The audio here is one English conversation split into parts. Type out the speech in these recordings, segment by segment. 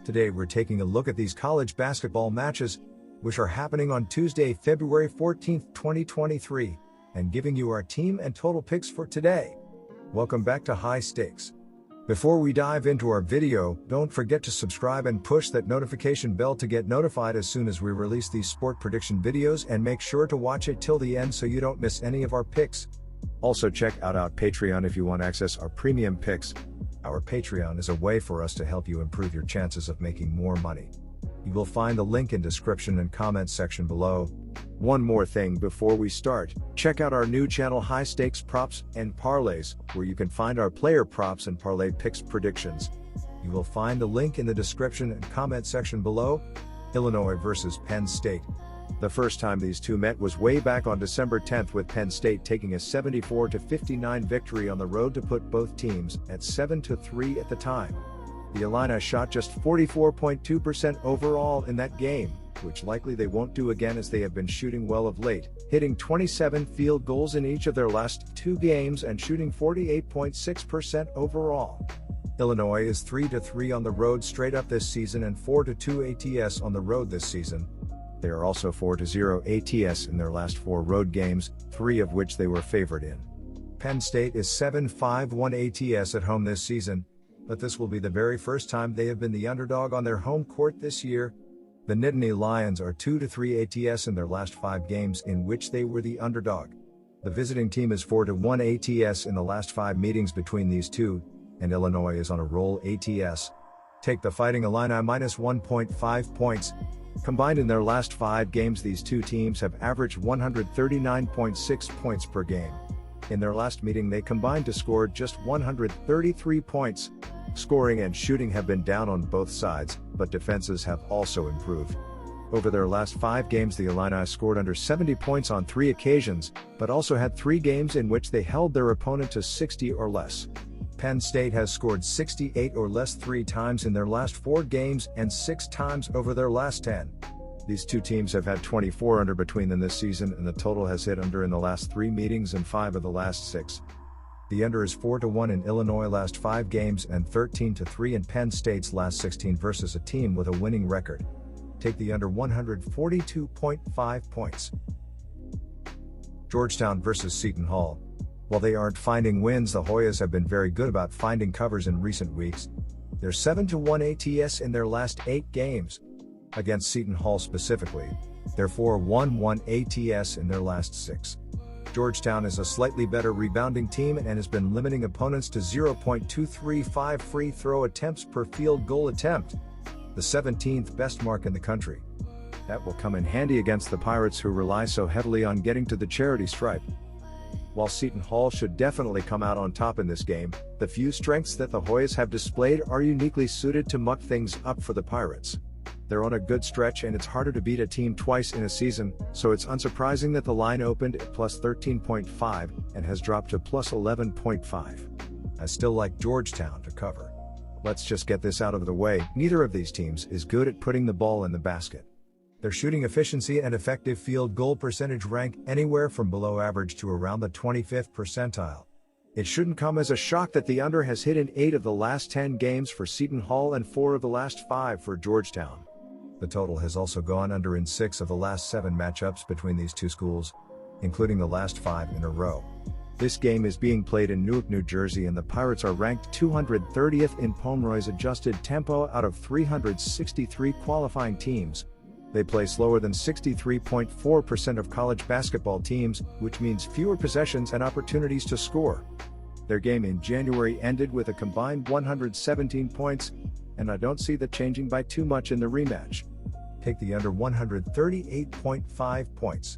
Today we're taking a look at these college basketball matches, which are happening on Tuesday, February 14, 2023, and giving you our team and total picks for today. Welcome back to High Stakes. Before we dive into our video, don't forget to subscribe and push that notification bell to get notified as soon as we release these sport prediction videos, and make sure to watch it till the end so you don't miss any of our picks. Also check out our Patreon if you want to access our premium picks. Our Patreon is a way for us to help you improve your chances of making more money. You will find the link in description and comments section below. One more thing before we start, check out our new channel High Stakes Props and Parlays, where you can find our player props and parlay picks predictions. You will find the link in the description and comment section below. Illinois versus Penn State. The first time these two met was way back on December 10th, with Penn State taking a 74-59 victory on the road to put both teams at 7-3 at the time. The Illini shot just 44.2% overall in that game, which likely they won't do again as they have been shooting well of late, hitting 27 field goals in each of their last two games and shooting 48.6% overall. Illinois is 3-3 on the road straight up this season and 4-2 ATS on the road this season. They are also 4-0 ATS in their last four road games, three of which they were favored in. Penn State is 7-5-1 ATS at home this season, but this will be the very first time they have been the underdog on their home court this year. The Nittany Lions are 2-3 ATS in their last five games in which they were the underdog. The visiting team is 4-1 ATS in the last five meetings between these two, and Illinois is on a roll ATS. Take the Fighting Illini minus 1.5 points. Combined in their last five games, these two teams have averaged 139.6 points per game. In their last meeting, they combined to score just 133 points. Scoring and shooting have been down on both sides, but defenses have also improved. Over their last five games, the Illini scored under 70 points on three occasions, but also had three games in which they held their opponent to 60 or less. Penn State has scored 68 or less three times in their last four games and 6 times over their last 10. These two teams have had 24 under between them this season, and the total has hit under in the last three meetings and 5 of the last 6. The under is 4-1 in Illinois' last 5 games and 13-3 in Penn State's last 16 versus a team with a winning record. Take the under 142.5 points. Georgetown versus Seton Hall. While they aren't finding wins, the Hoyas have been very good about finding covers in recent weeks. They're 7-1 ATS in their last 8 games. Against Seton Hall specifically, they're 4-1 ATS in their last 6. Georgetown is a slightly better rebounding team and has been limiting opponents to 0.235 free throw attempts per field goal attempt, the 17th best mark in the country. That will come in handy against the Pirates, who rely so heavily on getting to the charity stripe. While Seton Hall should definitely come out on top in this game, the few strengths that the Hoyas have displayed are uniquely suited to muck things up for the Pirates. They're on a good stretch, and it's harder to beat a team twice in a season, so it's unsurprising that the line opened at plus 13.5 and has dropped to plus 11.5. I still like Georgetown to cover. Let's just get this out of the way, neither of these teams is good at putting the ball in the basket. Their shooting efficiency and effective field goal percentage rank anywhere from below average to around the 25th percentile. It shouldn't come as a shock that the under has hit in 8 of the last 10 games for Seton Hall and 4 of the last 5 for Georgetown. The total has also gone under in 6 of the last 7 matchups between these two schools, including the last 5 in a row. This game is being played in Newark, New Jersey, and the Pirates are ranked 230th in Pomeroy's adjusted tempo out of 363 qualifying teams. They play slower than 63.4% of college basketball teams, which means fewer possessions and opportunities to score. Their game in January ended with a combined 117 points, and I don't see that changing by too much in the rematch. Take the under 138.5 points.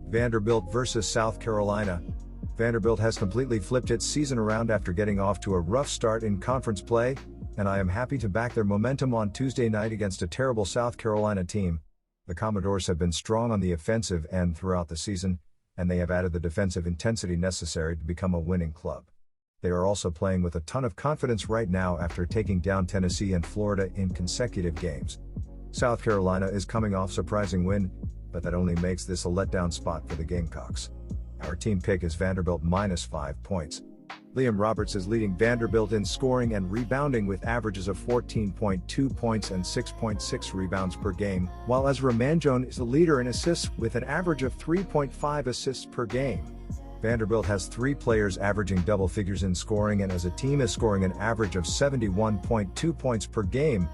Vanderbilt versus South Carolina. Vanderbilt has completely flipped its season around after getting off to a rough start in conference play, and I am happy to back their momentum on Tuesday night against a terrible South Carolina team. The Commodores have been strong on the offensive end throughout the season, and they have added the defensive intensity necessary to become a winning club. They are also playing with a ton of confidence right now after taking down Tennessee and Florida in consecutive games. South Carolina is coming off a surprising win, but that only makes this a letdown spot for the Gamecocks. Our team pick is Vanderbilt minus 5 points. Liam Roberts is leading Vanderbilt in scoring and rebounding with averages of 14.2 points and 6.6 rebounds per game, while Ezra Manjone is the leader in assists with an average of 3.5 assists per game. Vanderbilt has 3 players averaging double figures in scoring and as a team is scoring an average of 71.2 points per game,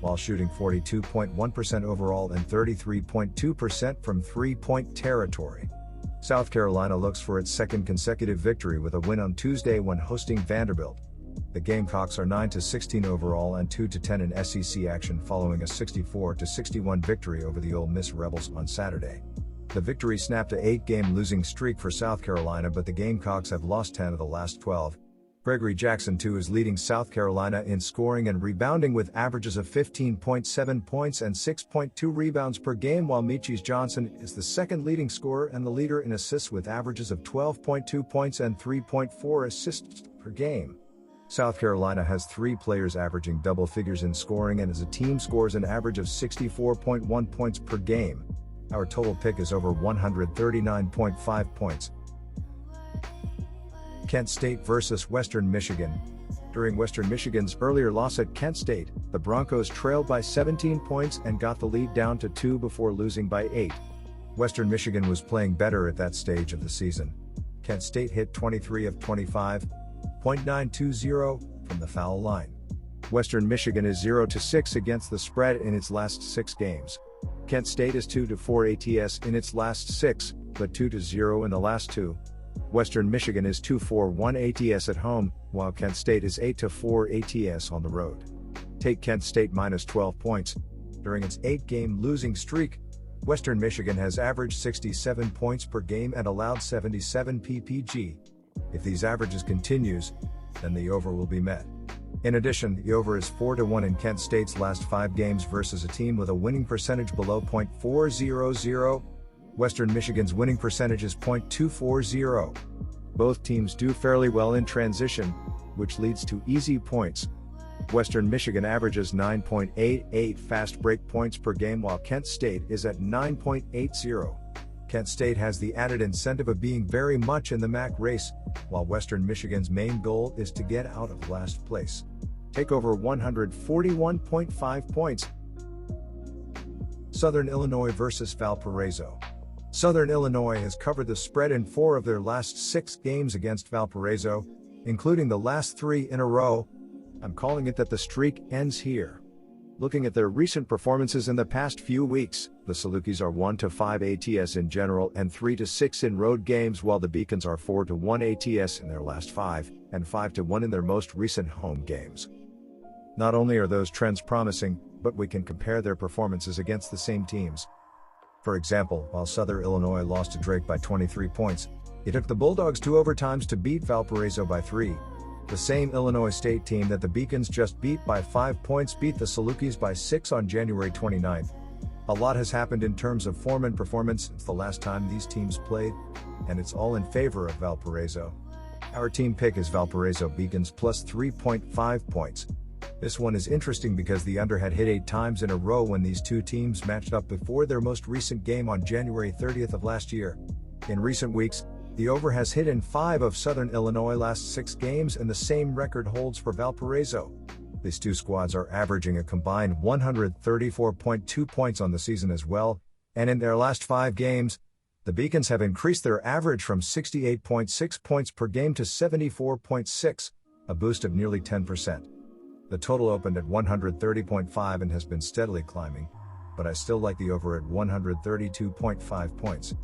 while shooting 42.1% overall and 33.2% from three-point territory. South Carolina looks for its second consecutive victory with a win on Tuesday when hosting Vanderbilt. The Gamecocks are 9-16 overall and 2-10 in SEC action following a 64-61 victory over the Ole Miss Rebels on Saturday. The victory snapped a 8-game losing streak for South Carolina, but the Gamecocks have lost 10 of the last 12. Gregory Jackson too is leading South Carolina in scoring and rebounding with averages of 15.7 points and 6.2 rebounds per game, while Meechis Johnson is the second leading scorer and the leader in assists with averages of 12.2 points and 3.4 assists per game. South Carolina has 3 players averaging double figures in scoring and as a team scores an average of 64.1 points per game. Our total pick is over 139.5 points. Kent State versus Western Michigan. During Western Michigan's earlier loss at Kent State, the Broncos trailed by 17 points and got the lead down to 2 before losing by 8. Western Michigan was playing better at that stage of the season. Kent State hit 23 of 25, .920 from the foul line. Western Michigan is 0-6 against the spread in its last 6 games. Kent State is 2-4 ATS in its last 6, but 2-0 in the last 2. Western Michigan is 2-4-1 ATS at home, while Kent State is 8-4 ATS on the road. Take Kent State minus 12 points. During its 8-game losing streak, Western Michigan has averaged 67 points per game and allowed 77 PPG. If these averages continues, then the over will be met. In addition, the over is 4-1 in Kent State's last 5 games versus a team with a winning percentage below .400. Western Michigan's winning percentage is .240. Both teams do fairly well in transition, which leads to easy points. Western Michigan averages 9.88 fast break points per game while Kent State is at 9.80. Kent State has the added incentive of being very much in the MAC race, while Western Michigan's main goal is to get out of last place. Take over 141.5 points. Southern Illinois versus Valparaiso. Southern Illinois has covered the spread in 4 of their last 6 games against Valparaiso, including the last 3 in a row. I'm calling it that the streak ends here. Looking at their recent performances in the past few weeks, the Salukis are 1-5 ATS in general and 3-6 in road games, while the Beacons are 4-1 ATS in their last 5 and 5-1 in their most recent home games. Not only are those trends promising, but we can compare their performances against the same teams. For example, while Southern Illinois lost to Drake by 23 points, it took the Bulldogs 2 overtimes to beat Valparaiso by 3. The same Illinois State team that the Beacons just beat by 5 points beat the Salukis by 6 on January 29th. A lot has happened in terms of form and performance since the last time these teams played, and it's all in favor of Valparaiso. Our team pick is Valparaiso Beacons plus 3.5 points. This one is interesting because the under had hit 8 times in a row when these two teams matched up before their most recent game on January 30th of last year. In recent weeks, the over has hit in 5 of Southern Illinois' last 6 games, and the same record holds for Valparaiso. These two squads are averaging a combined 134.2 points on the season as well, and in their last 5 games, the Beacons have increased their average from 68.6 points per game to 74.6, a boost of nearly 10%. The total opened at 130.5 and has been steadily climbing, but I still like the over at 132.5 points.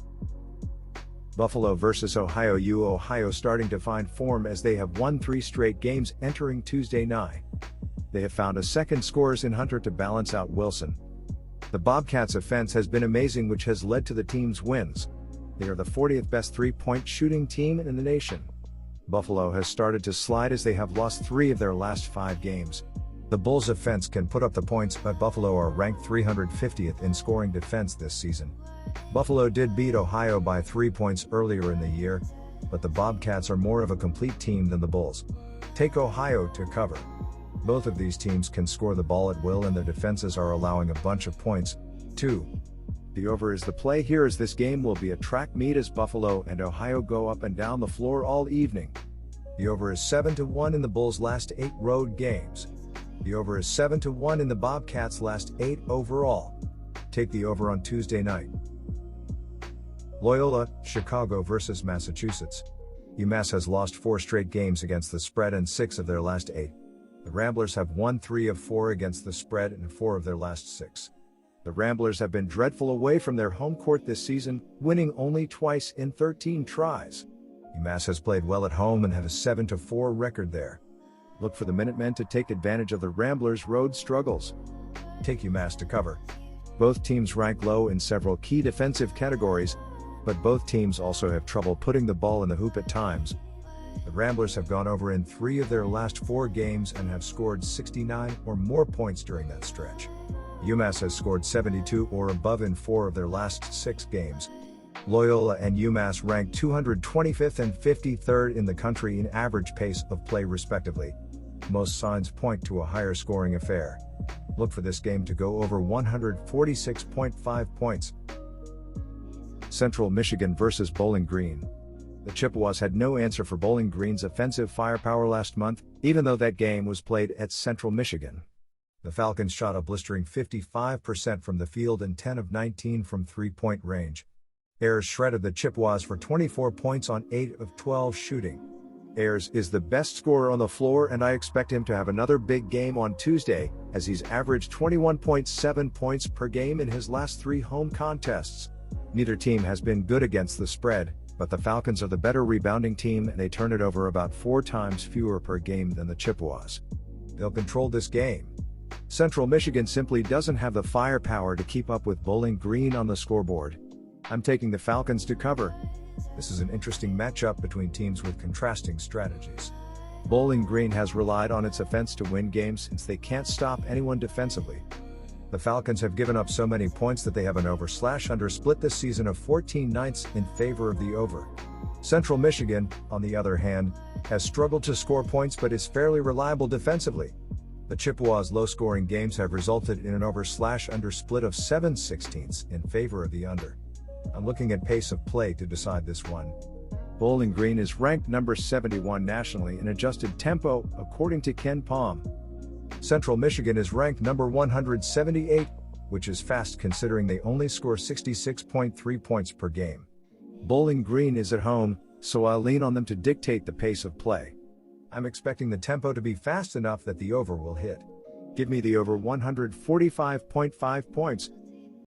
Buffalo versus Ohio U. Ohio starting to find form as they have won 3 straight games entering Tuesday night. They have found a second scorers in Hunter to balance out Wilson. The Bobcats' offense has been amazing, which has led to the team's wins. They are the 40th best 3-point shooting team in the nation. Buffalo has started to slide as they have lost 3 of their last 5 games. The Bulls' offense can put up the points, but Buffalo are ranked 350th in scoring defense this season. Buffalo did beat Ohio by 3 points earlier in the year, but the Bobcats are more of a complete team than the Bulls. Take Ohio to cover. Both of these teams can score the ball at will and their defenses are allowing a bunch of points, too. The over is the play here, as this game will be a track meet as Buffalo and Ohio go up and down the floor all evening. The over is 7-1 in the Bulls' last 8 road games. The over is 7-1 in the Bobcats' last 8 overall. Take the over on Tuesday night. Loyola, Chicago vs. Massachusetts. UMass has lost 4 straight games against the spread and 6 of their last 8. The Ramblers have won 3 of 4 against the spread and 4 of their last 6. The Ramblers have been dreadful away from their home court this season, winning only twice in 13 tries. UMass has played well at home and had a 7-4 record there. Look for the Minutemen to take advantage of the Ramblers' road struggles. Take UMass to cover. Both teams rank low in several key defensive categories, but both teams also have trouble putting the ball in the hoop at times. The Ramblers have gone over in 3 of their last 4 games and have scored 69 or more points during that stretch. UMass has scored 72 or above in 4 of their last 6 games. Loyola and UMass rank 225th and 53rd in the country in average pace of play respectively. Most signs point to a higher scoring affair. Look for this game to go over 146.5 points. Central Michigan vs. Bowling Green. The Chippewas had no answer for Bowling Green's offensive firepower last month, even though that game was played at Central Michigan. The Falcons shot a blistering 55% from the field and 10 of 19 from three-point range. Ayers shredded the Chippewas for 24 points on 8 of 12 shooting. Ayers is the best scorer on the floor, and I expect him to have another big game on Tuesday, as he's averaged 21.7 points per game in his last 3 home contests. Neither team has been good against the spread, but the Falcons are the better rebounding team and they turn it over about 4 times fewer per game than the Chippewas. They'll control this game. Central Michigan simply doesn't have the firepower to keep up with Bowling Green on the scoreboard. I'm taking the Falcons to cover. This is an interesting matchup between teams with contrasting strategies. Bowling Green has relied on its offense to win games since they can't stop anyone defensively. The Falcons have given up so many points that they have an over/under split this season of 14/9 in favor of the over. Central Michigan, on the other hand, has struggled to score points but is fairly reliable defensively. The Chippewas' low-scoring games have resulted in an over/under split of 7/16 in favor of the under. I'm looking at pace of play to decide this one. Bowling Green is ranked number 71 nationally in adjusted tempo, according to Ken Palm. Central Michigan is ranked number 178, which is fast considering they only score 66.3 points per game. Bowling Green is at home, so I'll lean on them to dictate the pace of play. I'm expecting the tempo to be fast enough that the over will hit. Give me the over 145.5 points.